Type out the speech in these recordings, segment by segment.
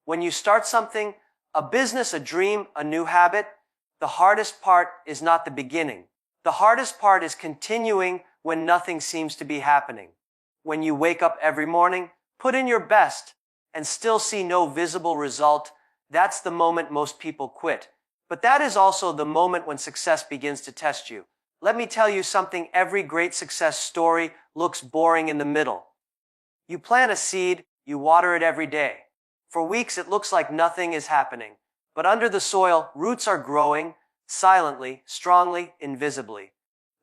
When you start something, a business, a dream, a new habit, the hardest part is not the beginning. The hardest part is continuing when nothing seems to be happening. When you wake up every morning, put in your best, and still see no visible result, that's the moment most people quit. But that is also the moment when success begins to test you. Let me tell you something, every great success story looks boring in the middle. You plant a seed, you water it every day. For weeks it looks like nothing is happening. But under the soil, roots are growing, silently, strongly, invisibly.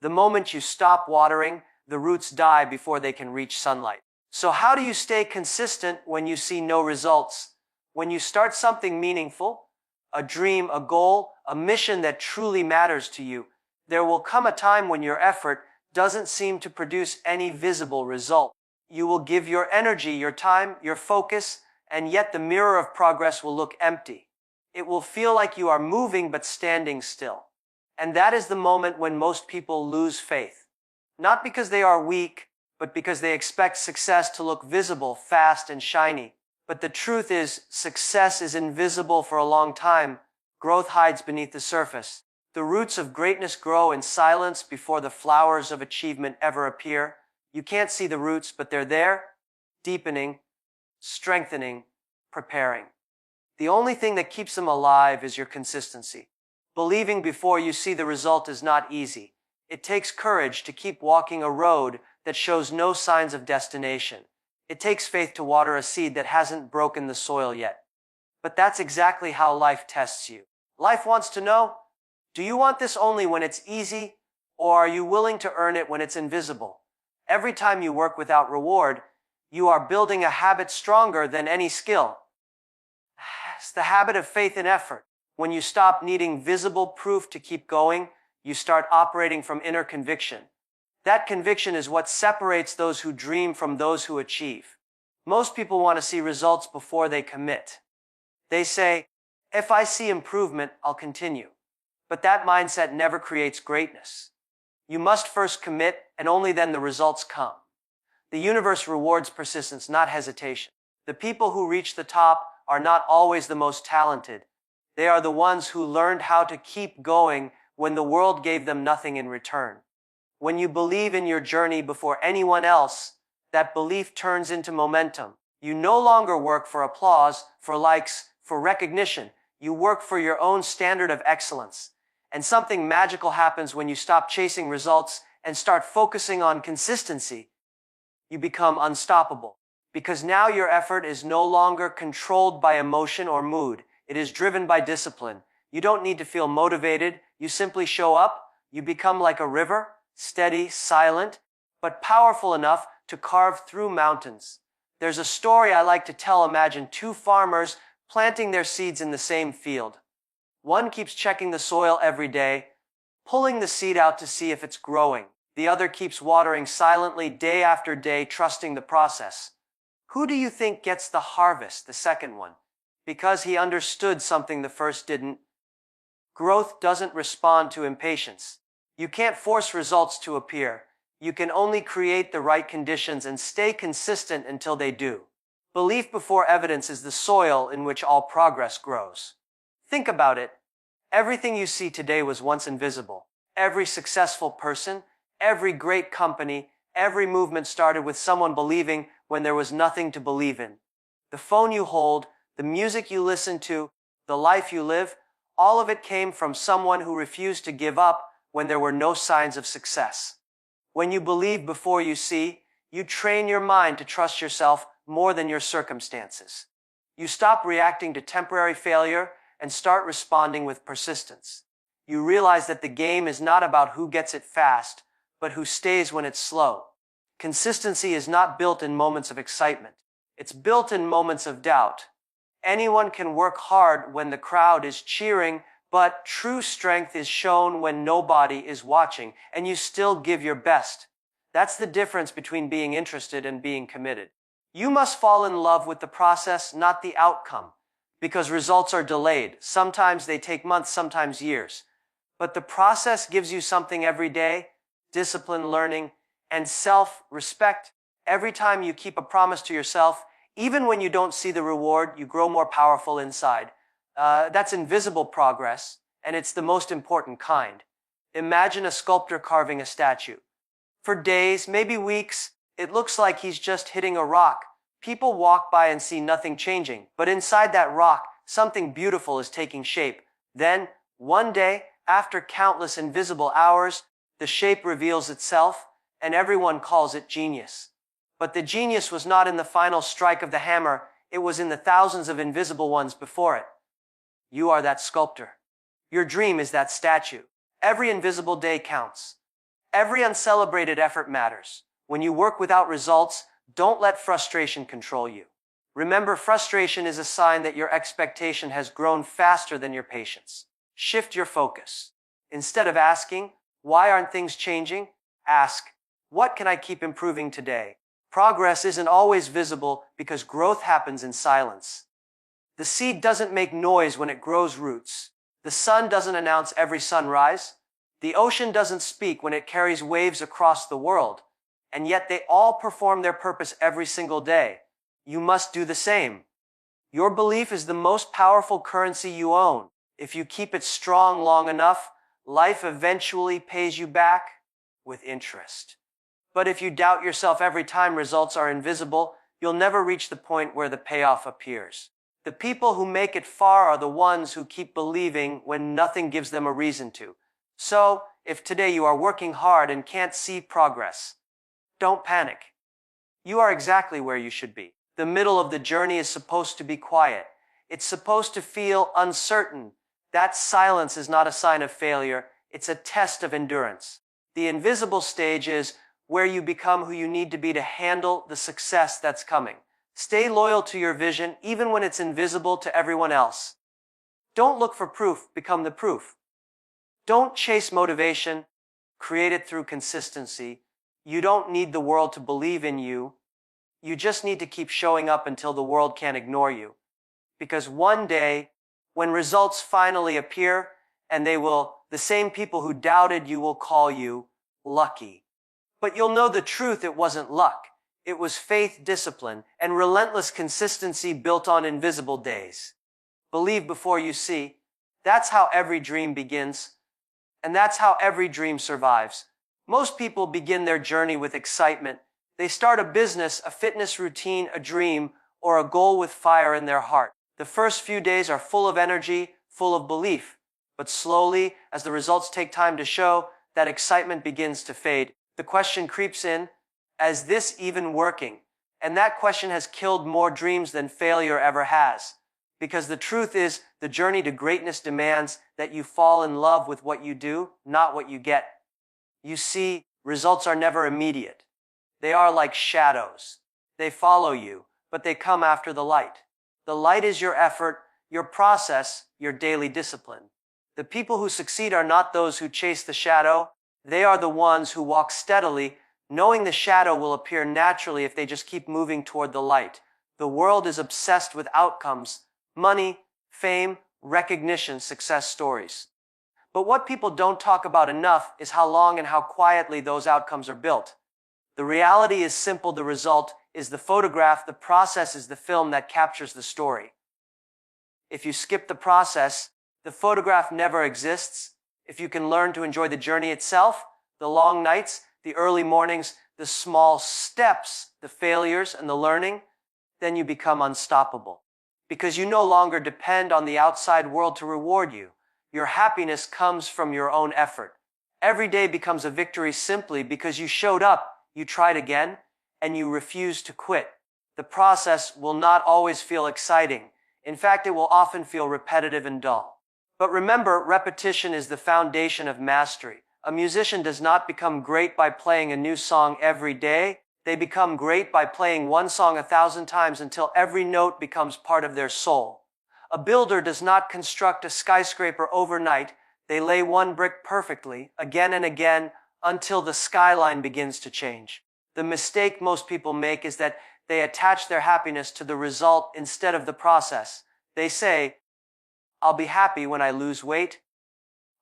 The moment you stop watering, the roots die before they can reach sunlight. So how do you stay consistent when you see no results? When you start something meaningful, a dream, a goal, a mission that truly matters to you, there will come a time when your effort doesn't seem to produce any visible result. You will give your energy, your time, your focus, and yet the mirror of progress will look empty. It will feel like you are moving but standing still. And that is the moment when most people lose faith. Not because they are weak, but because they expect success to look visible, fast, and shiny. But the truth is, success is invisible for a long time. Growth hides beneath the surface. The roots of greatness grow in silence before the flowers of achievement ever appear. You can't see the roots, but they're there, deepening, strengthening, preparing. The only thing that keeps them alive is your consistency. Believing before you see the result is not easy. It takes courage to keep walking a road that shows no signs of destination. It takes faith to water a seed that hasn't broken the soil yet. But that's exactly how life tests you. Life wants to know, do you want this only when it's easy, or are you willing to earn it when it's invisible? Every time you work without reward, you are building a habit stronger than any skill. It's the habit of faith and effort. When you stop needing visible proof to keep going, you start operating from inner conviction. That conviction is what separates those who dream from those who achieve. Most people want to see results before they commit. They say, if I see improvement, I'll continue. But that mindset never creates greatness. You must first commit, and only then the results come. The universe rewards persistence, not hesitation. The people who reach the top are not always the most talented. They are the ones who learned how to keep going when the world gave them nothing in return. When you believe in your journey before anyone else, that belief turns into momentum. You no longer work for applause, for likes, for recognition. You work for your own standard of excellence. And something magical happens when you stop chasing results and start focusing on consistency. You become unstoppable. Because now your effort is no longer controlled by emotion or mood. It is driven by discipline. You don't need to feel motivated. You simply show up. You become like a river, steady, silent, but powerful enough to carve through mountains. There's a story I like to tell. Imagine two farmers planting their seeds in the same field. One keeps checking the soil every day, pulling the seed out to see if it's growing. The other keeps watering silently day after day, trusting the process. Who do you think gets the harvest? The second one. Because he understood something the first didn't. Growth doesn't respond to impatience. You can't force results to appear. You can only create the right conditions and stay consistent until they do. Belief before evidence is the soil in which all progress grows. Think about it. Everything you see today was once invisible. Every successful person, every great company, every movement started with someone believing when there was nothing to believe in. The phone you hold, the music you listen to, the life you live, all of it came from someone who refused to give up when there were no signs of success. When you believe before you see, you train your mind to trust yourself more than your circumstances. You stop reacting to temporary failure and start responding with persistence. You realize that the game is not about who gets it fast, but who stays when it's slow. Consistency is not built in moments of excitement. It's built in moments of doubt. Anyone can work hard when the crowd is cheering, but true strength is shown when nobody is watching, and you still give your best. That's the difference between being interested and being committed. You must fall in love with the process, not the outcome, because results are delayed. Sometimes they take months, sometimes years. But the process gives you something every day: discipline, learning, and self-respect. Every time you keep a promise to yourself, Even when you don't see the reward, you grow more powerful inside. That's invisible progress, and it's the most important kind. Imagine a sculptor carving a statue. For days, maybe weeks, it looks like he's just hitting a rock. People walk by and see nothing changing, but inside that rock, something beautiful is taking shape. Then, one day, after countless invisible hours, the shape reveals itself, and everyone calls it genius. But the genius was not in the final strike of the hammer, it was in the thousands of invisible ones before it. You are that sculptor. Your dream is that statue. Every invisible day counts. Every uncelebrated effort matters. When you work without results, don't let frustration control you. Remember, frustration is a sign that your expectation has grown faster than your patience. Shift your focus. Instead of asking, why aren't things changing? Ask, what can I keep improving today? Progress isn't always visible because growth happens in silence. The seed doesn't make noise when it grows roots. The sun doesn't announce every sunrise. The ocean doesn't speak when it carries waves across the world. And yet they all perform their purpose every single day. You must do the same. Your belief is the most powerful currency you own. If you keep it strong long enough, life eventually pays you back with interest. But if you doubt yourself every time results are invisible, you'll never reach the point where the payoff appears. The people who make it far are the ones who keep believing when nothing gives them a reason to. So, if today you are working hard and can't see progress, don't panic. You are exactly where you should be. The middle of the journey is supposed to be quiet. It's supposed to feel uncertain. That silence is not a sign of failure. It's a test of endurance. The invisible stage is where you become who you need to be to handle the success that's coming. Stay loyal to your vision even when it's invisible to everyone else. Don't look for proof, become the proof. Don't chase motivation, create it through consistency. You don't need the world to believe in you. You just need to keep showing up until the world can't ignore you. Because one day, when results finally appear, and the same people who doubted you will call you lucky. But you'll know the truth, it wasn't luck. It was faith, discipline, and relentless consistency built on invisible days. Believe before you see. That's how every dream begins. And that's how every dream survives. Most people begin their journey with excitement. They start a business, a fitness routine, a dream, or a goal with fire in their heart. The first few days are full of energy, full of belief. But slowly, as the results take time to show, that excitement begins to fade. The question creeps in, is this even working? And that question has killed more dreams than failure ever has. Because the truth is, the journey to greatness demands that you fall in love with what you do, not what you get. You see, results are never immediate. They are like shadows. They follow you, but they come after the light. The light is your effort, your process, your daily discipline. The people who succeed are not those who chase the shadow. They are the ones who walk steadily, knowing the shadow will appear naturally if they just keep moving toward the light. The world is obsessed with outcomes, money, fame, recognition, success stories. But what people don't talk about enough is how long and how quietly those outcomes are built. The reality is simple. The result is the photograph. The process is the film that captures the story. If you skip the process, the photograph never exists. If you can learn to enjoy the journey itself, the long nights, the early mornings, the small steps, the failures, and the learning, then you become unstoppable. Because you no longer depend on the outside world to reward you. Your happiness comes from your own effort. Every day becomes a victory simply because you showed up, you tried again, and you refused to quit. The process will not always feel exciting. In fact, it will often feel repetitive and dull. But remember, repetition is the foundation of mastery. A musician does not become great by playing a new song every day. They become great by playing one song 1,000 times until every note becomes part of their soul. A builder does not construct a skyscraper overnight. They lay one brick perfectly, again and again, until the skyline begins to change. The mistake most people make is that they attach their happiness to the result instead of the process. They say, I'll be happy when I lose weight.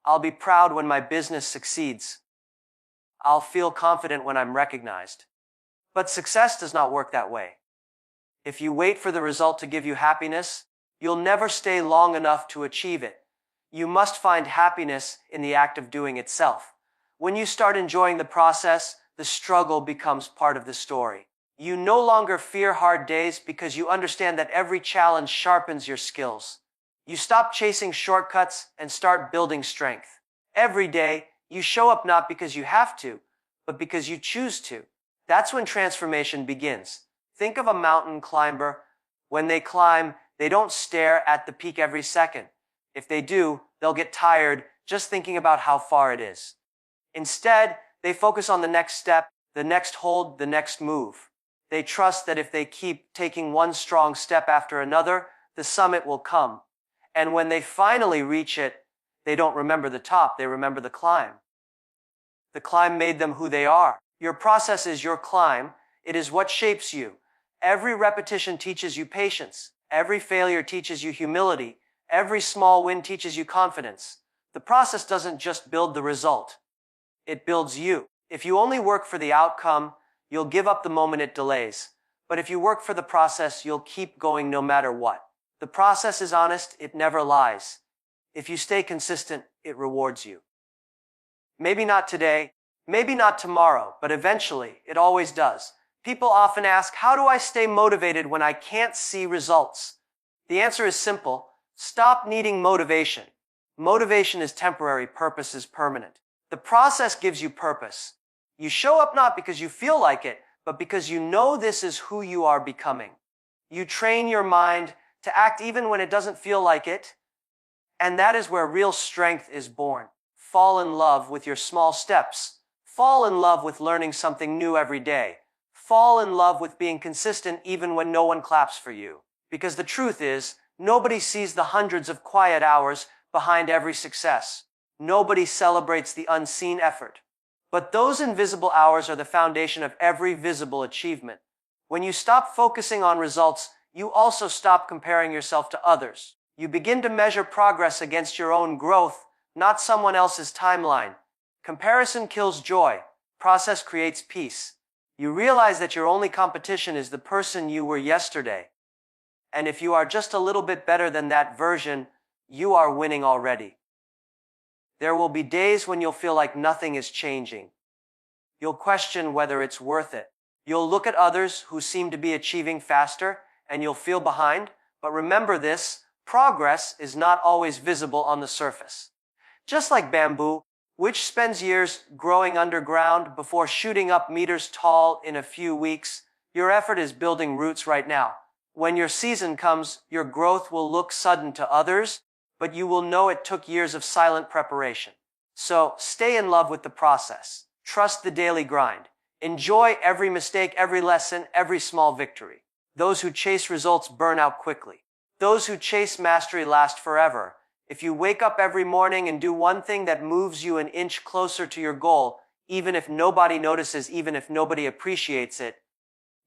I'll be proud when my business succeeds. I'll feel confident when I'm recognized. But success does not work that way. If you wait for the result to give you happiness, you'll never stay long enough to achieve it. You must find happiness in the act of doing itself. When you start enjoying the process, the struggle becomes part of the story. You no longer fear hard days because you understand that every challenge sharpens your skills. You stop chasing shortcuts and start building strength. Every day, you show up not because you have to, but because you choose to. That's when transformation begins. Think of a mountain climber. When they climb, they don't stare at the peak every second. If they do, they'll get tired just thinking about how far it is. Instead, they focus on the next step, the next hold, the next move. They trust that if they keep taking one strong step after another, the summit will come. And when they finally reach it, they don't remember the top, they remember the climb. The climb made them who they are. Your process is your climb. It is what shapes you. Every repetition teaches you patience. Every failure teaches you humility. Every small win teaches you confidence. The process doesn't just build the result. It builds you. If you only work for the outcome, you'll give up the moment it delays. But if you work for the process, you'll keep going no matter what. The process is honest, it never lies. If you stay consistent, it rewards you. Maybe not today, maybe not tomorrow, but eventually, it always does. People often ask, how do I stay motivated when I can't see results? The answer is simple. Stop needing motivation. Motivation is temporary, purpose is permanent. The process gives you purpose. You show up not because you feel like it, but because you know this is who you are becoming. You train your mind to act even when it doesn't feel like it, and that is where real strength is born. Fall in love with your small steps. Fall in love with learning something new every day. Fall in love with being consistent even when no one claps for you. Because the truth is, nobody sees the hundreds of quiet hours behind every success. Nobody celebrates the unseen effort. But those invisible hours are the foundation of every visible achievement. When you stop focusing on results, you also stop comparing yourself to others. You begin to measure progress against your own growth, not someone else's timeline. Comparison kills joy. Process creates peace. You realize that your only competition is the person you were yesterday. And if you are just a little bit better than that version, you are winning already. There will be days when you'll feel like nothing is changing. You'll question whether it's worth it. You'll look at others who seem to be achieving faster, and you'll feel behind. But remember this, progress is not always visible on the surface. Just like bamboo, which spends years growing underground before shooting up meters tall in a few weeks, your effort is building roots right now. When your season comes, your growth will look sudden to others, but you will know it took years of silent preparation. So stay in love with the process. Trust the daily grind. Enjoy every mistake, every lesson, every small victory. Those who chase results burn out quickly. Those who chase mastery last forever. If you wake up every morning and do one thing that moves you an inch closer to your goal, even if nobody notices, even if nobody appreciates it,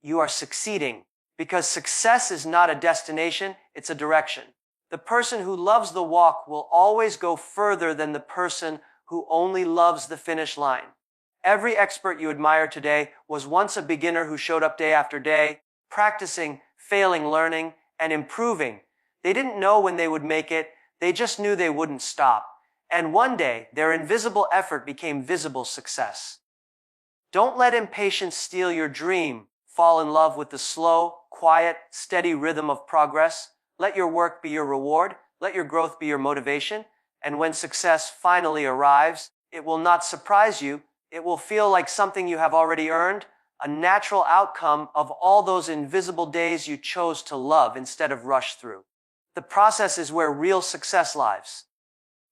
you are succeeding. Because success is not a destination, it's a direction. The person who loves the walk will always go further than the person who only loves the finish line. Every expert you admire today was once a beginner who showed up day after day, practicing, failing, learning, and improving. They didn't know when they would make it, they just knew they wouldn't stop. And one day, their invisible effort became visible success. Don't let impatience steal your dream. Fall in love with the slow, quiet, steady rhythm of progress. Let your work be your reward. Let your growth be your motivation. And when success finally arrives, it will not surprise you. It will feel like something you have already earned, a natural outcome of all those invisible days you chose to love instead of rush through. The process is where real success lies.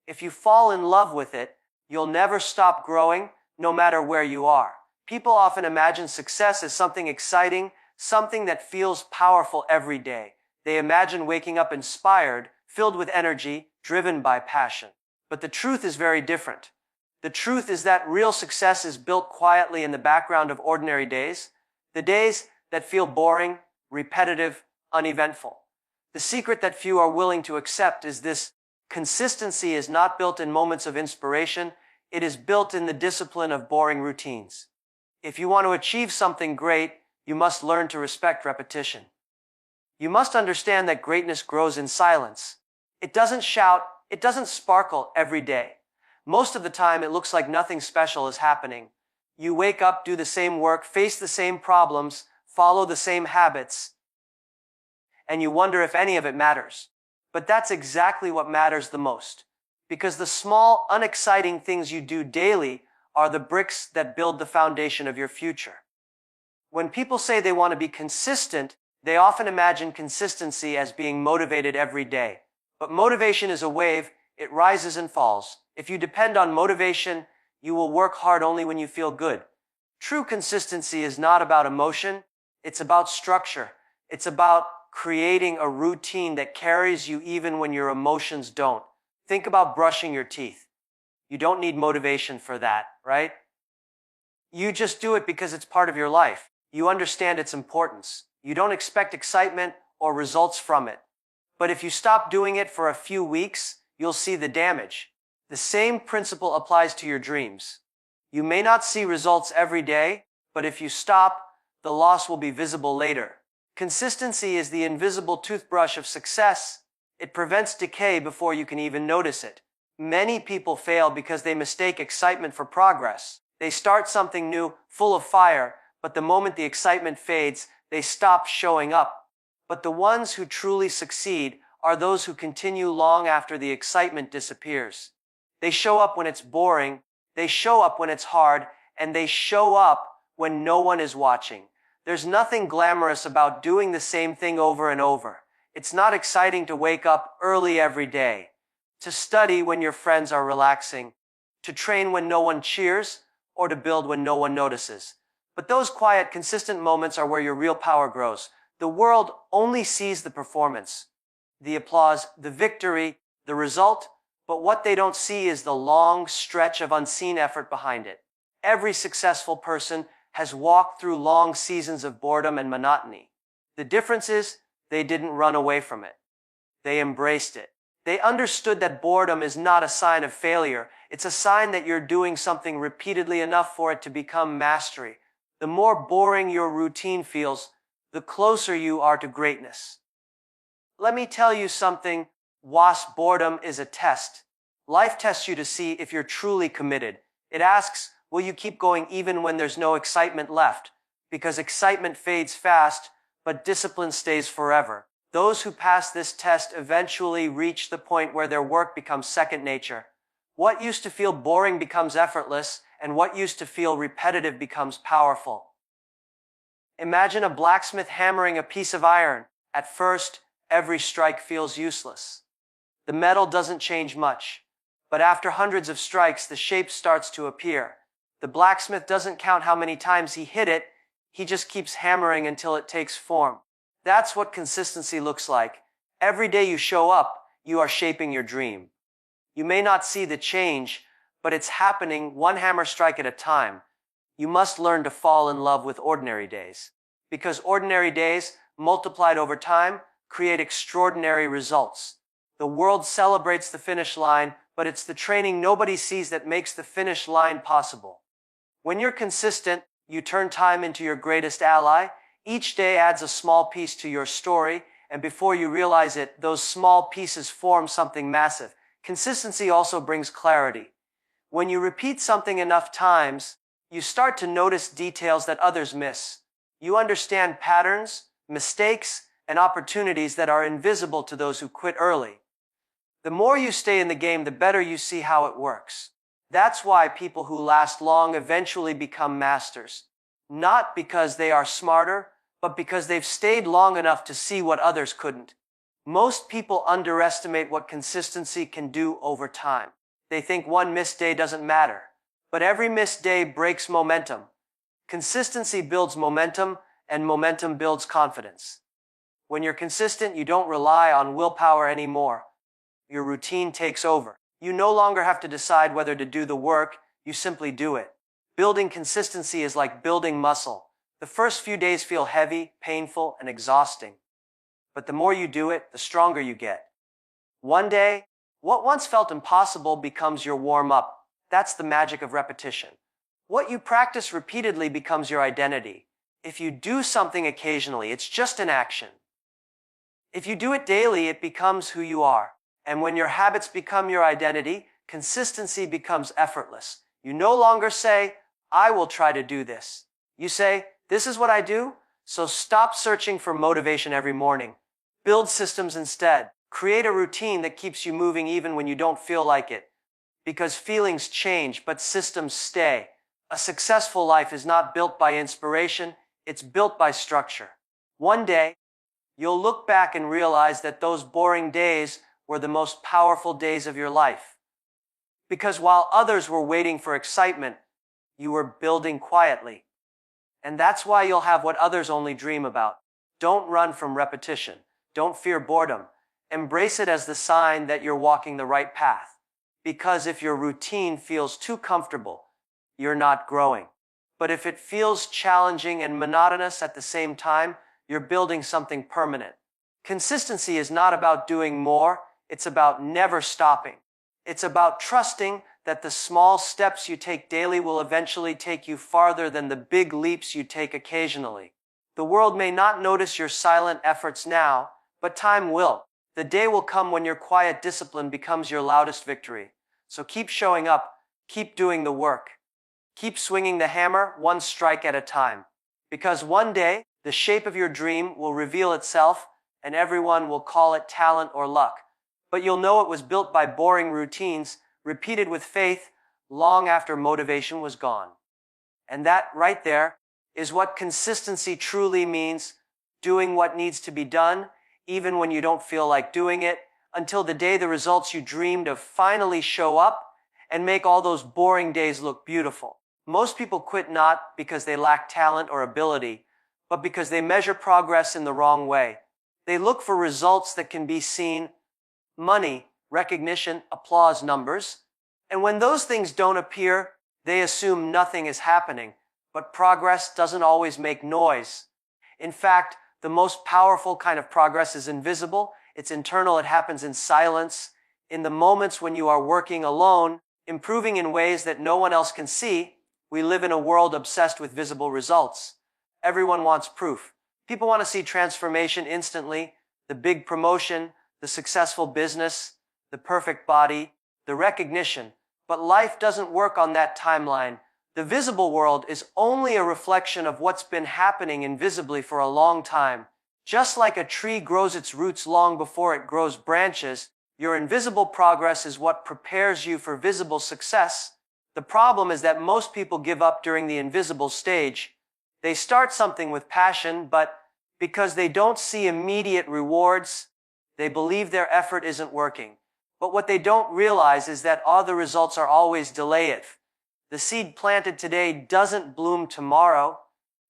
If you fall in love with it, you'll never stop growing, no matter where you are. People often imagine success as something exciting, something that feels powerful every day. They imagine waking up inspired, filled with energy, driven by passion. But the truth is very different. The truth is that real success is built quietly in the background of ordinary days, the days that feel boring, repetitive, uneventful. The secret that few are willing to accept is this: consistency is not built in moments of inspiration, it is built in the discipline of boring routines. If you want to achieve something great, you must learn to respect repetition. You must understand that greatness grows in silence. It doesn't shout, it doesn't sparkle every day. Most of the time, it looks like nothing special is happening. You wake up, do the same work, face the same problems, follow the same habits, and you wonder if any of it matters. But that's exactly what matters the most. Because the small, unexciting things you do daily are the bricks that build the foundation of your future. When people say they want to be consistent, they often imagine consistency as being motivated every day. But motivation is a wave, it rises and falls. If you depend on motivation, you will work hard only when you feel good. True consistency is not about emotion, it's about structure. It's about creating a routine that carries you even when your emotions don't. Think about brushing your teeth. You don't need motivation for that, right? You just do it because it's part of your life. You understand its importance. You don't expect excitement or results from it. But if you stop doing it for a few weeks, you'll see the damage. The same principle applies to your dreams. You may not see results every day, but if you stop, the loss will be visible later. Consistency is the invisible toothbrush of success. It prevents decay before you can even notice it. Many people fail because they mistake excitement for progress. They start something new, full of fire, but the moment the excitement fades, they stop showing up. But the ones who truly succeed are those who continue long after the excitement disappears. They show up when it's boring, they show up when it's hard, and they show up when no one is watching. There's nothing glamorous about doing the same thing over and over. It's not exciting to wake up early every day, to study when your friends are relaxing, to train when no one cheers, or to build when no one notices. But those quiet, consistent moments are where your real power grows. The world only sees the performance, the applause, the victory, the result, but what they don't see is the long stretch of unseen effort behind it. Every successful person has walked through long seasons of boredom and monotony. The difference is, they didn't run away from it. They embraced it. They understood that boredom is not a sign of failure. It's a sign that you're doing something repeatedly enough for it to become mastery. The more boring your routine feels, the closer you are to greatness. Let me tell you something. Boredom is a test. Life tests you to see if you're truly committed. It asks, will you keep going even when there's no excitement left? Because excitement fades fast, but discipline stays forever. Those who pass this test eventually reach the point where their work becomes second nature. What used to feel boring becomes effortless, and what used to feel repetitive becomes powerful. Imagine a blacksmith hammering a piece of iron. At first, every strike feels useless. The metal doesn't change much, but after hundreds of strikes, the shape starts to appear. The blacksmith doesn't count how many times he hit it, he just keeps hammering until it takes form. That's what consistency looks like. Every day you show up, you are shaping your dream. You may not see the change, but it's happening one hammer strike at a time. You must learn to fall in love with ordinary days. Because ordinary days, multiplied over time, create extraordinary results. The world celebrates the finish line, but it's the training nobody sees that makes the finish line possible. When you're consistent, you turn time into your greatest ally. Each day adds a small piece to your story, and before you realize it, those small pieces form something massive. Consistency also brings clarity. When you repeat something enough times, you start to notice details that others miss. You understand patterns, mistakes, and opportunities that are invisible to those who quit early. The more you stay in the game, the better you see how it works. That's why people who last long eventually become masters. Not because they are smarter, but because they've stayed long enough to see what others couldn't. Most people underestimate what consistency can do over time. They think one missed day doesn't matter, but every missed day breaks momentum. Consistency builds momentum, and momentum builds confidence. When you're consistent, you don't rely on willpower anymore. Your routine takes over. You no longer have to decide whether to do the work, you simply do it. Building consistency is like building muscle. The first few days feel heavy, painful, and exhausting. But the more you do it, the stronger you get. One day, what once felt impossible becomes your warm-up. That's the magic of repetition. What you practice repeatedly becomes your identity. If you do something occasionally, it's just an action. If you do it daily, it becomes who you are. And when your habits become your identity, consistency becomes effortless. You no longer say, I will try to do this. You say, this is what I do, so stop searching for motivation every morning. Build systems instead. Create a routine that keeps you moving even when you don't feel like it. Because feelings change, but systems stay. A successful life is not built by inspiration, it's built by structure. One day, you'll look back and realize that those boring days were the most powerful days of your life. Because while others were waiting for excitement, you were building quietly. And that's why you'll have what others only dream about. Don't run from repetition. Don't fear boredom. Embrace it as the sign that you're walking the right path. Because if your routine feels too comfortable, you're not growing. But if it feels challenging and monotonous at the same time, you're building something permanent. Consistency is not about doing more, it's about never stopping. It's about trusting that the small steps you take daily will eventually take you farther than the big leaps you take occasionally. The world may not notice your silent efforts now, but time will. The day will come when your quiet discipline becomes your loudest victory. So keep showing up, keep doing the work. Keep swinging the hammer one strike at a time. Because one day, the shape of your dream will reveal itself, and everyone will call it talent or luck. But you'll know it was built by boring routines, repeated with faith, long after motivation was gone. And that, right there, is what consistency truly means. Doing what needs to be done, even when you don't feel like doing it, until the day the results you dreamed of finally show up and make all those boring days look beautiful. Most people quit not because they lack talent or ability, but because they measure progress in the wrong way. They look for results that can be seen: money, recognition, applause, numbers. And when those things don't appear, they assume nothing is happening. But progress doesn't always make noise. In fact, the most powerful kind of progress is invisible. It's internal. It happens in silence, in the moments when you are working alone, improving in ways that no one else can see. We live in a world obsessed with visible results. Everyone wants proof. People want to see transformation instantly, the big promotion, the successful business, the perfect body, the recognition. But life doesn't work on that timeline. The visible world is only a reflection of what's been happening invisibly for a long time. Just like a tree grows its roots long before it grows branches, your invisible progress is what prepares you for visible success. The problem is that most people give up during the invisible stage. They start something with passion, but because they don't see immediate rewards, they believe their effort isn't working. But what they don't realize is that all the results are always delayed. The seed planted today doesn't bloom tomorrow.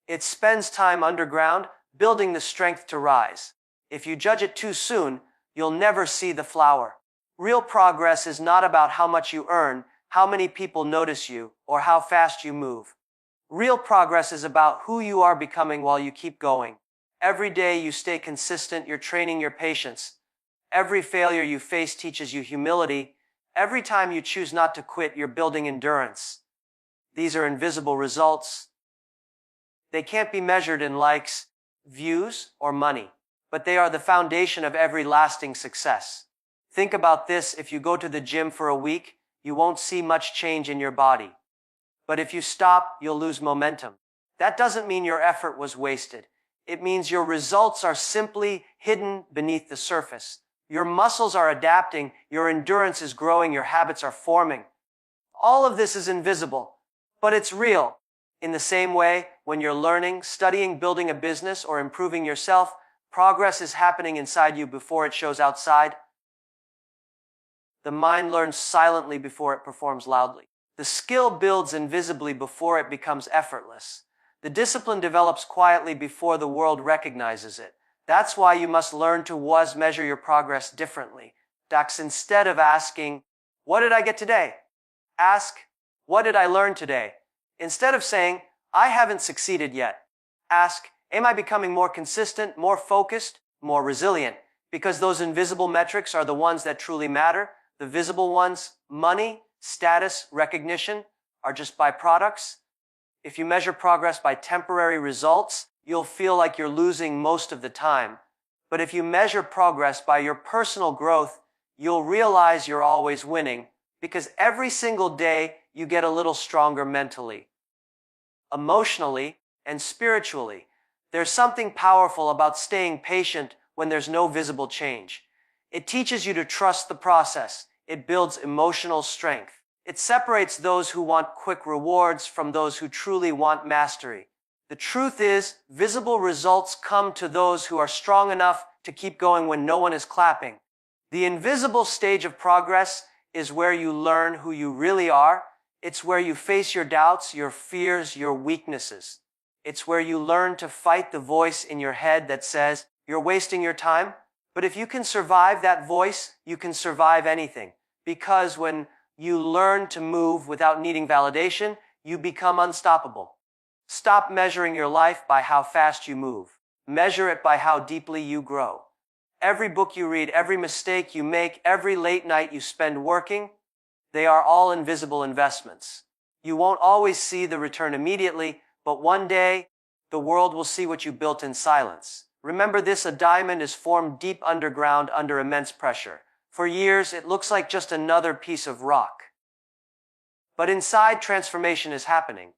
It spends time underground, building the strength to rise. If you judge it too soon, you'll never see the flower. Real progress is not about how much you earn, how many people notice you, or how fast you move. Real progress is about who you are becoming while you keep going. Every day you stay consistent, you're training your patience. Every failure you face teaches you humility. Every time you choose not to quit, you're building endurance. These are invisible results. They can't be measured in likes, views, or money, but they are the foundation of every lasting success. Think about this: if you go to the gym for a week, you won't see much change in your body. But if you stop, you'll lose momentum. That doesn't mean your effort was wasted. It means your results are simply hidden beneath the surface. Your muscles are adapting, your endurance is growing, your habits are forming. All of this is invisible, but it's real. In the same way, when you're learning, studying, building a business, or improving yourself, progress is happening inside you before it shows outside. The mind learns silently before it performs loudly. The skill builds invisibly before it becomes effortless. The discipline develops quietly before the world recognizes it. That's why you must learn to measure your progress differently. Instead of asking, what did I get today? Ask, what did I learn today? Instead of saying, I haven't succeeded yet, ask, am I becoming more consistent, more focused, more resilient? Because those invisible metrics are the ones that truly matter. The visible ones, money, status, recognition, are just byproducts. If you measure progress by temporary results, you'll feel like you're losing most of the time. But if you measure progress by your personal growth, you'll realize you're always winning, because every single day you get a little stronger mentally, emotionally, and spiritually. There's something powerful about staying patient when there's no visible change. It teaches you to trust the process. It builds emotional strength. It separates those who want quick rewards from those who truly want mastery. The truth is, visible results come to those who are strong enough to keep going when no one is clapping. The invisible stage of progress is where you learn who you really are. It's where you face your doubts, your fears, your weaknesses. It's where you learn to fight the voice in your head that says, you're wasting your time. But if you can survive that voice, you can survive anything. Because when you learn to move without needing validation, you become unstoppable. Stop measuring your life by how fast you move. Measure it by how deeply you grow. Every book you read, every mistake you make, every late night you spend working, they are all invisible investments. You won't always see the return immediately, but one day, the world will see what you built in silence. Remember this, a diamond is formed deep underground under immense pressure. For years, it looks like just another piece of rock. But inside, transformation is happening.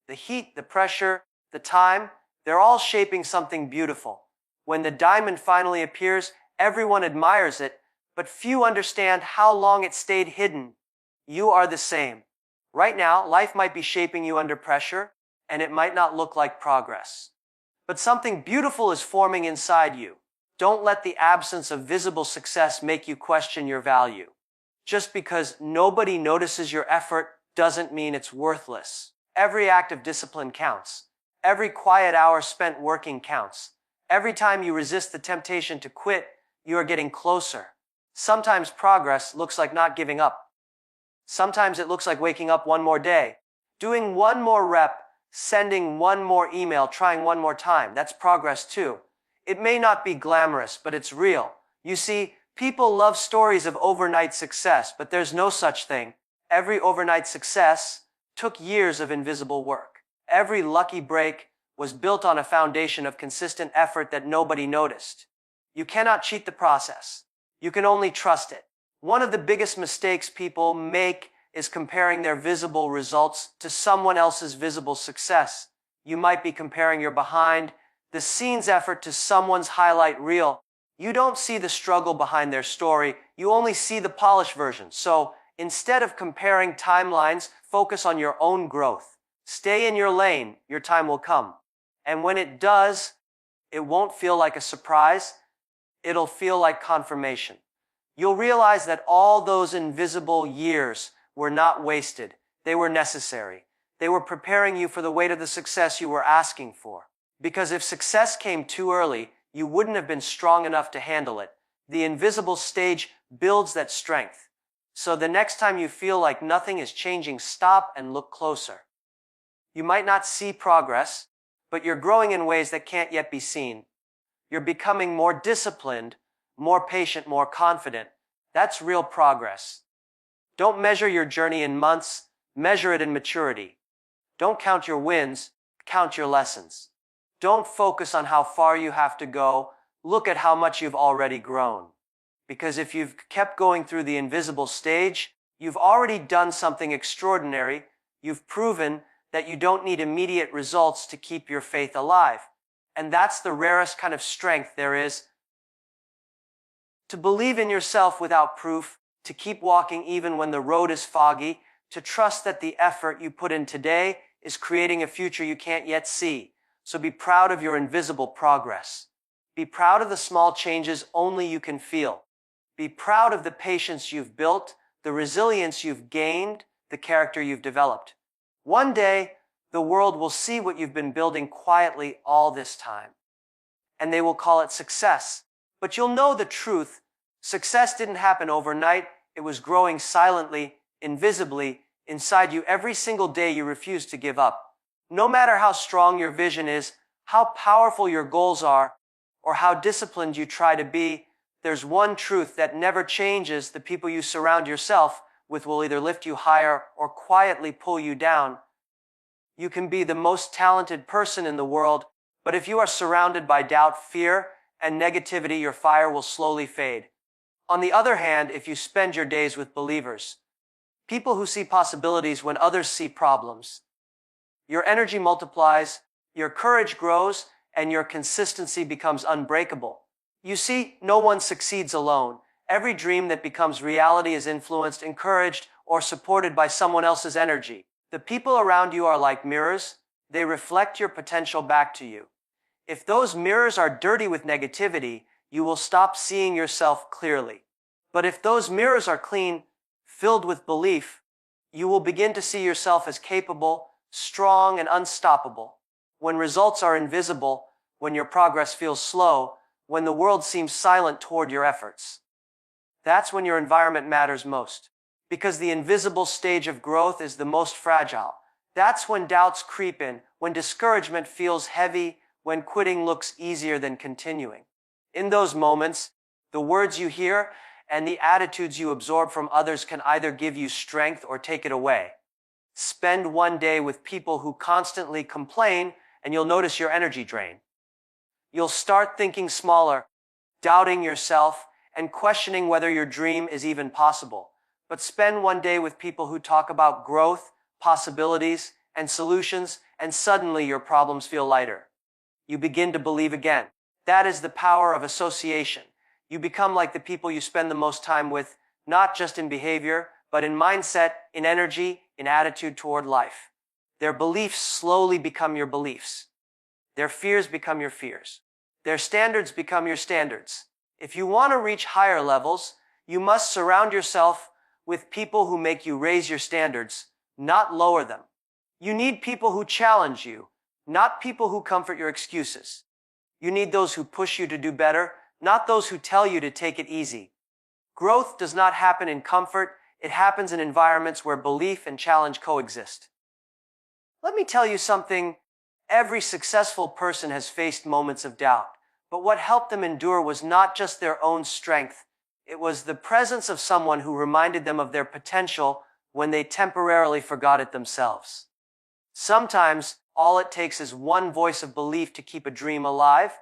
The heat, the pressure, the time, they're all shaping something beautiful. When the diamond finally appears, everyone admires it, but few understand how long it stayed hidden. You are the same. Right now, life might be shaping you under pressure, and it might not look like progress. But something beautiful is forming inside you. Don't let the absence of visible success make you question your value. Just because nobody notices your effort doesn't mean it's worthless. Every act of discipline counts. Every quiet hour spent working counts. Every time you resist the temptation to quit, you are getting closer. Sometimes progress looks like not giving up. Sometimes it looks like waking up one more day, doing one more rep, sending one more email, trying one more time. That's progress too. It may not be glamorous, but it's real. You see, people love stories of overnight success, but there's no such thing. Every overnight success took years of invisible work. Every lucky break was built on a foundation of consistent effort that nobody noticed. You cannot cheat the process. You can only trust it. One of the biggest mistakes people make is comparing their visible results to someone else's visible success. You might be comparing your behind the scenes effort to someone's highlight reel. You don't see the struggle behind their story. You only see the polished version. So instead of comparing timelines, focus on your own growth. Stay in your lane. Your time will come. And when it does, it won't feel like a surprise. It'll feel like confirmation. You'll realize that all those invisible years were not wasted. They were necessary. They were preparing you for the weight of the success you were asking for. Because if success came too early, you wouldn't have been strong enough to handle it. The invisible stage builds that strength. So the next time you feel like nothing is changing, stop and look closer. You might not see progress, but you're growing in ways that can't yet be seen. You're becoming more disciplined, more patient, more confident. That's real progress. Don't measure your journey in months, measure it in maturity. Don't count your wins, count your lessons. Don't focus on how far you have to go, look at how much you've already grown. Because if you've kept going through the invisible stage, you've already done something extraordinary. You've proven that you don't need immediate results to keep your faith alive. And that's the rarest kind of strength there is. To believe in yourself without proof, to keep walking even when the road is foggy, to trust that the effort you put in today is creating a future you can't yet see. So be proud of your invisible progress. Be proud of the small changes only you can feel. Be proud of the patience you've built, the resilience you've gained, the character you've developed. One day, the world will see what you've been building quietly all this time. And they will call it success. But you'll know the truth. Success didn't happen overnight. It was growing silently, invisibly, inside you every single day you refused to give up. No matter how strong your vision is, how powerful your goals are, or how disciplined you try to be, there's one truth that never changes. The people you surround yourself with will either lift you higher or quietly pull you down. You can be the most talented person in the world, but if you are surrounded by doubt, fear, and negativity, your fire will slowly fade. On the other hand, if you spend your days with believers, people who see possibilities when others see problems, your energy multiplies, your courage grows, and your consistency becomes unbreakable. You see, no one succeeds alone. Every dream that becomes reality is influenced, encouraged, or supported by someone else's energy. The people around you are like mirrors. They reflect your potential back to you. If those mirrors are dirty with negativity, you will stop seeing yourself clearly. But if those mirrors are clean, filled with belief, you will begin to see yourself as capable, strong, and unstoppable. When results are invisible, when your progress feels slow, when the world seems silent toward your efforts, that's when your environment matters most. Because the invisible stage of growth is the most fragile. That's when doubts creep in, when discouragement feels heavy, when quitting looks easier than continuing. In those moments, the words you hear and the attitudes you absorb from others can either give you strength or take it away. Spend one day with people who constantly complain, and you'll notice your energy drain. You'll start thinking smaller, doubting yourself, and questioning whether your dream is even possible. But spend one day with people who talk about growth, possibilities, and solutions, and suddenly your problems feel lighter. You begin to believe again. That is the power of association. You become like the people you spend the most time with, not just in behavior, but in mindset, in energy, in attitude toward life. Their beliefs slowly become your beliefs. Their fears become your fears. Their standards become your standards. If you want to reach higher levels, you must surround yourself with people who make you raise your standards, not lower them. You need people who challenge you, not people who comfort your excuses. You need those who push you to do better, not those who tell you to take it easy. Growth does not happen in comfort. It happens in environments where belief and challenge coexist. Let me tell you something. Every successful person has faced moments of doubt, but what helped them endure was not just their own strength. It was the presence of someone who reminded them of their potential when they temporarily forgot it themselves. Sometimes, all it takes is one voice of belief to keep a dream alive.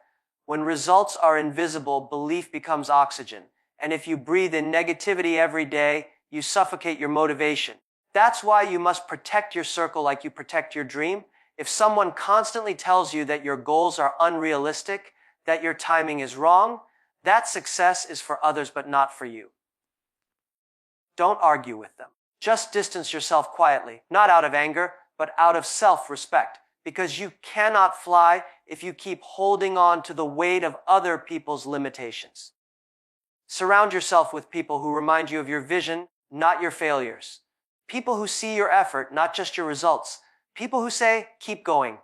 When results are invisible, belief becomes oxygen. And if you breathe in negativity every day, you suffocate your motivation. That's why you must protect your circle like you protect your dream. If someone constantly tells you that your goals are unrealistic, that your timing is wrong, that success is for others but not for you. Don't argue with them. Just distance yourself quietly, not out of anger, but out of self-respect, because you cannot fly if you keep holding on to the weight of other people's limitations. Surround yourself with people who remind you of your vision, not your failures. People who see your effort, not just your results. People who say, keep going.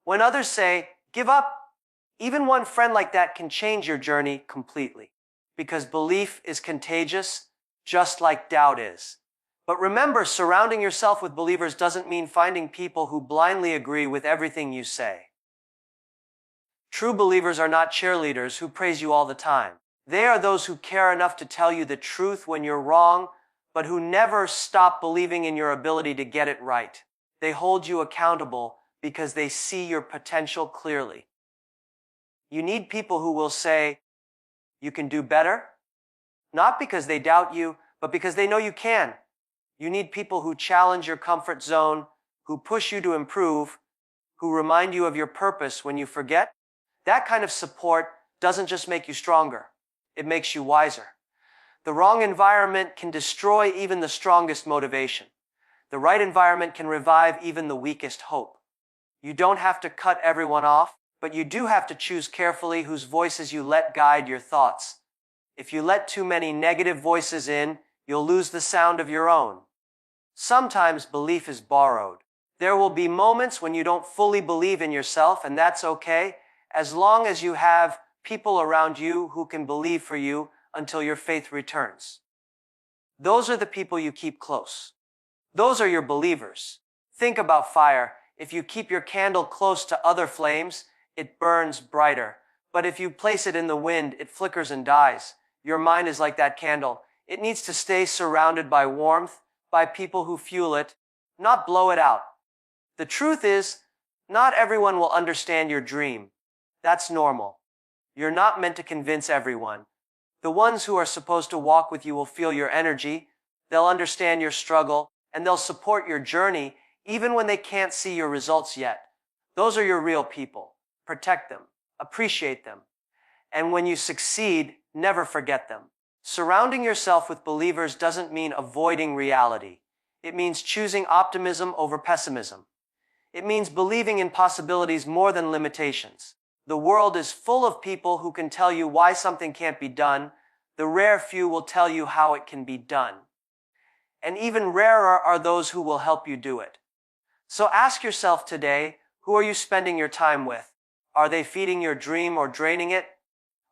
When others say, give up, even one friend like that can change your journey completely. Because belief is contagious, just like doubt is. But remember, surrounding yourself with believers doesn't mean finding people who blindly agree with everything you say. True believers are not cheerleaders who praise you all the time. They are those who care enough to tell you the truth when you're wrong, but who never stop believing in your ability to get it right. They hold you accountable because they see your potential clearly. You need people who will say, you can do better, not because they doubt you, but because they know you can. You need people who challenge your comfort zone, who push you to improve, who remind you of your purpose when you forget. That kind of support doesn't just make you stronger, it makes you wiser. The wrong environment can destroy even the strongest motivation. The right environment can revive even the weakest hope. You don't have to cut everyone off, but you do have to choose carefully whose voices you let guide your thoughts. If you let too many negative voices in, you'll lose the sound of your own. Sometimes belief is borrowed. There will be moments when you don't fully believe in yourself, and that's okay, as long as you have people around you who can believe for you until your faith returns. Those are the people you keep close. Those are your believers. Think about fire. If you keep your candle close to other flames, it burns brighter. But if you place it in the wind, it flickers and dies. Your mind is like that candle. It needs to stay surrounded by warmth, by people who fuel it, not blow it out. The truth is, not everyone will understand your dream. That's normal. You're not meant to convince everyone. The ones who are supposed to walk with you will feel your energy, they'll understand your struggle, and they'll support your journey even when they can't see your results yet. Those are your real people. Protect them, appreciate them, and when you succeed, never forget them. Surrounding yourself with believers doesn't mean avoiding reality. It means choosing optimism over pessimism. It means believing in possibilities more than limitations. The world is full of people who can tell you why something can't be done. The rare few will tell you how it can be done. And even rarer are those who will help you do it. So ask yourself today, who are you spending your time with? Are they feeding your dream or draining it?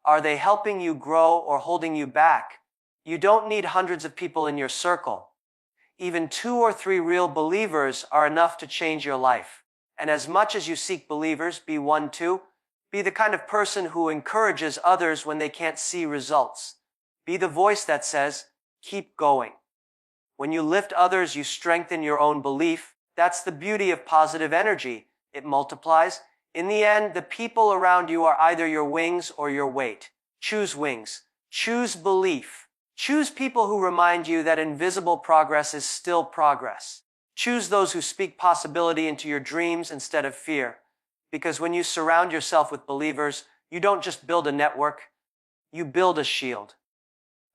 Are they helping you grow or holding you back? You don't need hundreds of people in your circle. Even 2 or 3 real believers are enough to change your life. And as much as you seek believers, be one too. Be the kind of person who encourages others when they can't see results. Be the voice that says, keep going. When you lift others, you strengthen your own belief. That's the beauty of positive energy. It multiplies. In the end, the people around you are either your wings or your weight. Choose wings. Choose belief. Choose people who remind you that invisible progress is still progress. Choose those who speak possibility into your dreams instead of fear. Because when you surround yourself with believers, you don't just build a network, you build a shield.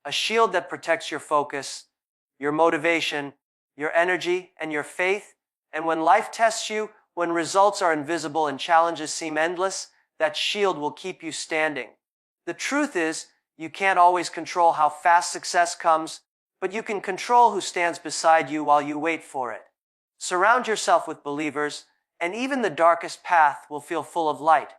A shield that protects your focus, your motivation, your energy, and your faith. And when life tests you, when results are invisible and challenges seem endless, that shield will keep you standing. The truth is, you can't always control how fast success comes, but you can control who stands beside you while you wait for it. Surround yourself with believers, and even the darkest path will feel full of light.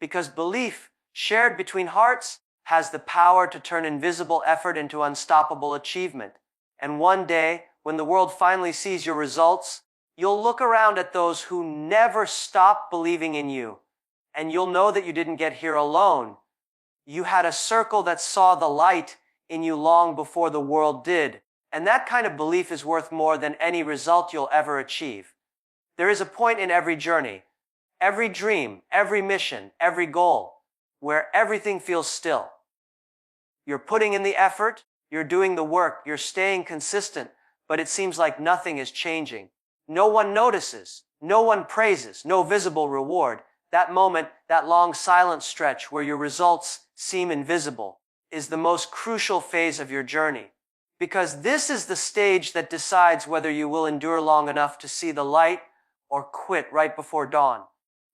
Because belief, shared between hearts, has the power to turn invisible effort into unstoppable achievement. And one day, when the world finally sees your results, you'll look around at those who never stopped believing in you, and you'll know that you didn't get here alone. You had a circle that saw the light in you long before the world did, and that kind of belief is worth more than any result you'll ever achieve. There is a point in every journey, every dream, every mission, every goal, where everything feels still. You're putting in the effort, you're doing the work, you're staying consistent, but it seems like nothing is changing. No one notices, no one praises, no visible reward. That moment, that long silent stretch where your results seem invisible, is the most crucial phase of your journey. Because this is the stage that decides whether you will endure long enough to see the light or quit right before dawn.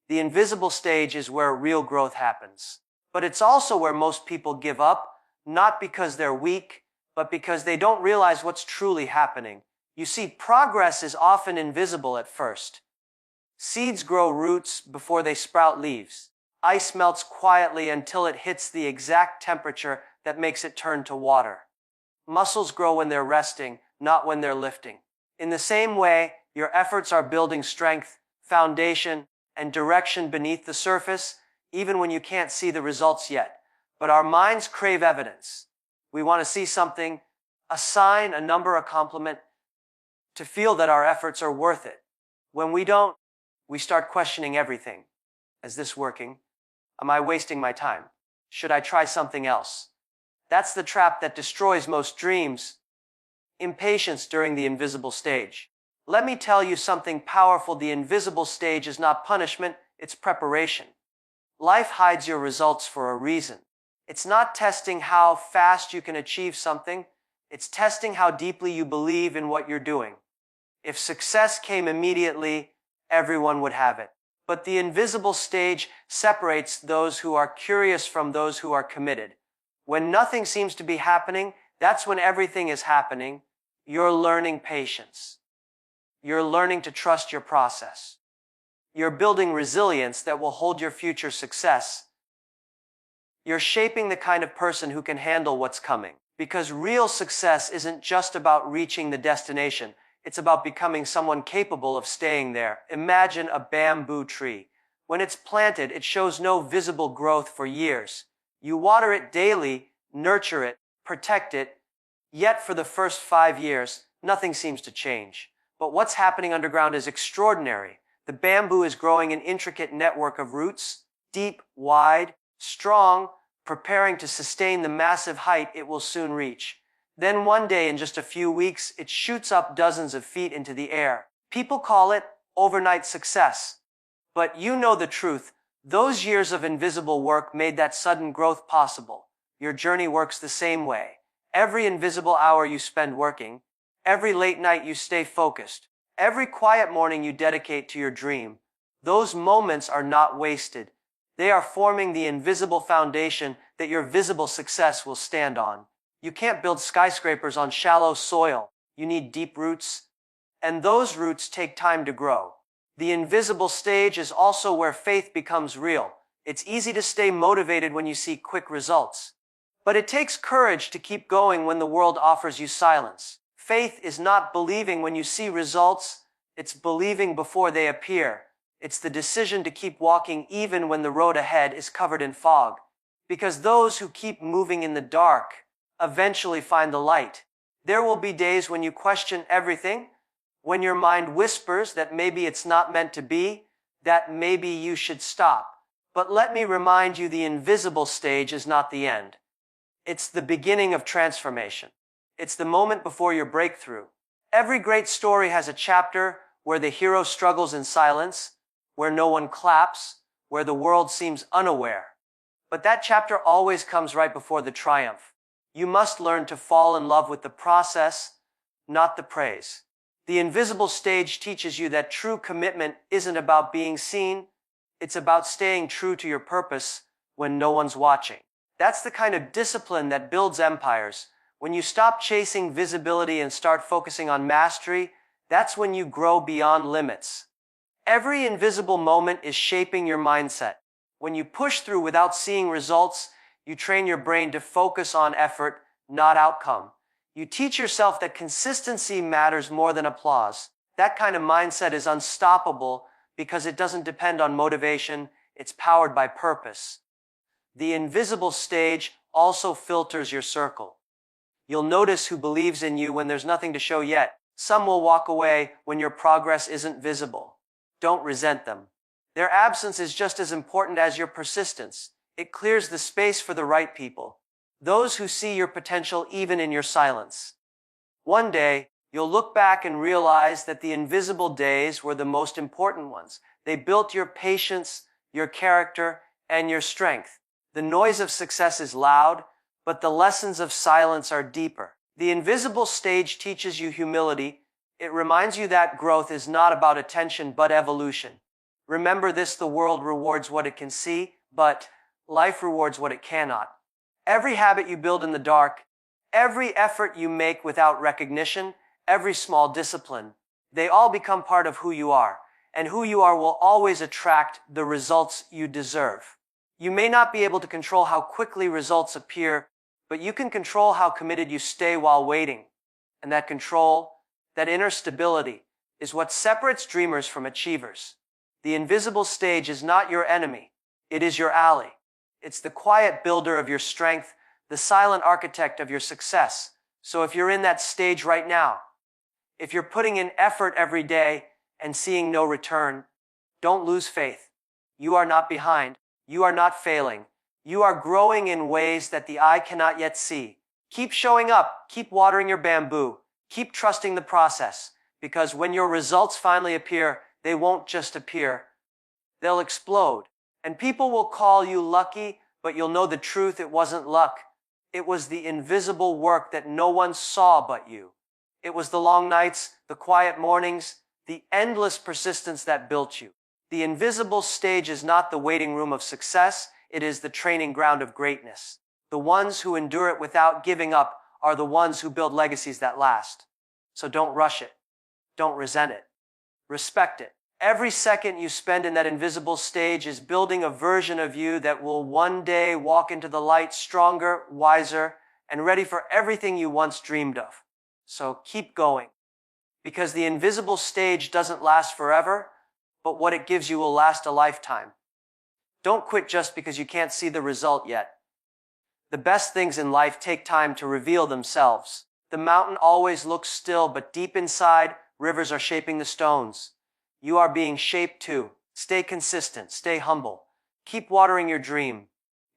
The invisible stage is where real growth happens. But it's also where most people give up, not because they're weak, but because they don't realize what's truly happening. You see, progress is often invisible at first. Seeds grow roots before they sprout leaves. Ice melts quietly until it hits the exact temperature that makes it turn to water. Muscles grow when they're resting, not when they're lifting. In the same way, your efforts are building strength, foundation, and direction beneath the surface, even when you can't see the results yet. But our minds crave evidence. We want to see something, a sign, a number, a compliment, to feel that our efforts are worth it. When we don't, we start questioning everything. Is this working? Am I wasting my time? Should I try something else? That's the trap that destroys most dreams. Impatience during the invisible stage. Let me tell you something powerful. The invisible stage is not punishment, it's preparation. Life hides your results for a reason. It's not testing how fast you can achieve something, it's testing how deeply you believe in what you're doing. If success came immediately, everyone would have it. But the invisible stage separates those who are curious from those who are committed. When nothing seems to be happening, that's when everything is happening. You're learning patience. You're learning to trust your process. You're building resilience that will hold your future success. You're shaping the kind of person who can handle what's coming. Because real success isn't just about reaching the destination. It's about becoming someone capable of staying there. Imagine a bamboo tree. When it's planted, it shows no visible growth for years. You water it daily, nurture it, protect it, yet for the first 5 years, nothing seems to change. But what's happening underground is extraordinary. The bamboo is growing an intricate network of roots, deep, wide, strong, preparing to sustain the massive height it will soon reach. Then one day, in just a few weeks, it shoots up dozens of feet into the air. People call it overnight success. But you know the truth. Those years of invisible work made that sudden growth possible. Your journey works the same way. Every invisible hour you spend working, every late night you stay focused, every quiet morning you dedicate to your dream, those moments are not wasted. They are forming the invisible foundation that your visible success will stand on. You can't build skyscrapers on shallow soil. You need deep roots, and those roots take time to grow. The invisible stage is also where faith becomes real. It's easy to stay motivated when you see quick results. But it takes courage to keep going when the world offers you silence. Faith is not believing when you see results, it's believing before they appear. It's the decision to keep walking even when the road ahead is covered in fog. Because those who keep moving in the dark eventually find the light. There will be days when you question everything, when your mind whispers that maybe it's not meant to be, that maybe you should stop. But let me remind you, the invisible stage is not the end. It's the beginning of transformation. It's the moment before your breakthrough. Every great story has a chapter where the hero struggles in silence, where no one claps, where the world seems unaware. But that chapter always comes right before the triumph. You must learn to fall in love with the process, not the praise. The invisible stage teaches you that true commitment isn't about being seen, it's about staying true to your purpose when no one's watching. That's the kind of discipline that builds empires. When you stop chasing visibility and start focusing on mastery, that's when you grow beyond limits. Every invisible moment is shaping your mindset. When you push through without seeing results, you train your brain to focus on effort, not outcome. You teach yourself that consistency matters more than applause. That kind of mindset is unstoppable because it doesn't depend on motivation, it's powered by purpose. The invisible stage also filters your circle. You'll notice who believes in you when there's nothing to show yet. Some will walk away when your progress isn't visible. Don't resent them. Their absence is just as important as your persistence. It clears the space for the right people. Those who see your potential even in your silence. One day, you'll look back and realize that the invisible days were the most important ones. They built your patience, your character, and your strength. The noise of success is loud, but the lessons of silence are deeper. The invisible stage teaches you humility. It reminds you that growth is not about attention but evolution. Remember this: the world rewards what it can see, but life rewards what it cannot. Every habit you build in the dark, every effort you make without recognition, every small discipline, they all become part of who you are. And who you are will always attract the results you deserve. You may not be able to control how quickly results appear, but you can control how committed you stay while waiting. And that control, that inner stability, is what separates dreamers from achievers. The invisible stage is not your enemy. It is your ally. It's the quiet builder of your strength, the silent architect of your success. So if you're in that stage right now, if you're putting in effort every day and seeing no return, don't lose faith. You are not behind. You are not failing. You are growing in ways that the eye cannot yet see. Keep showing up. Keep watering your bamboo. Keep trusting the process, because when your results finally appear, they won't just appear. They'll explode. And people will call you lucky, but you'll know the truth: it wasn't luck. It was the invisible work that no one saw but you. It was the long nights, the quiet mornings, the endless persistence that built you. The invisible stage is not the waiting room of success, it is the training ground of greatness. The ones who endure it without giving up are the ones who build legacies that last. So don't rush it. Don't resent it. Respect it. Every second you spend in that invisible stage is building a version of you that will one day walk into the light stronger, wiser, and ready for everything you once dreamed of. So keep going, because the invisible stage doesn't last forever, but what it gives you will last a lifetime. Don't quit just because you can't see the result yet. The best things in life take time to reveal themselves. The mountain always looks still, but deep inside, rivers are shaping the stones. You are being shaped too. Stay consistent, stay humble. Keep watering your dream.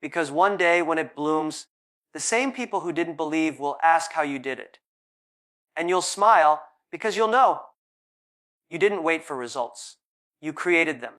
because one day when it blooms, the same people who didn't believe will ask how you did it. And you'll smile because you'll know you didn't wait for results. You created them.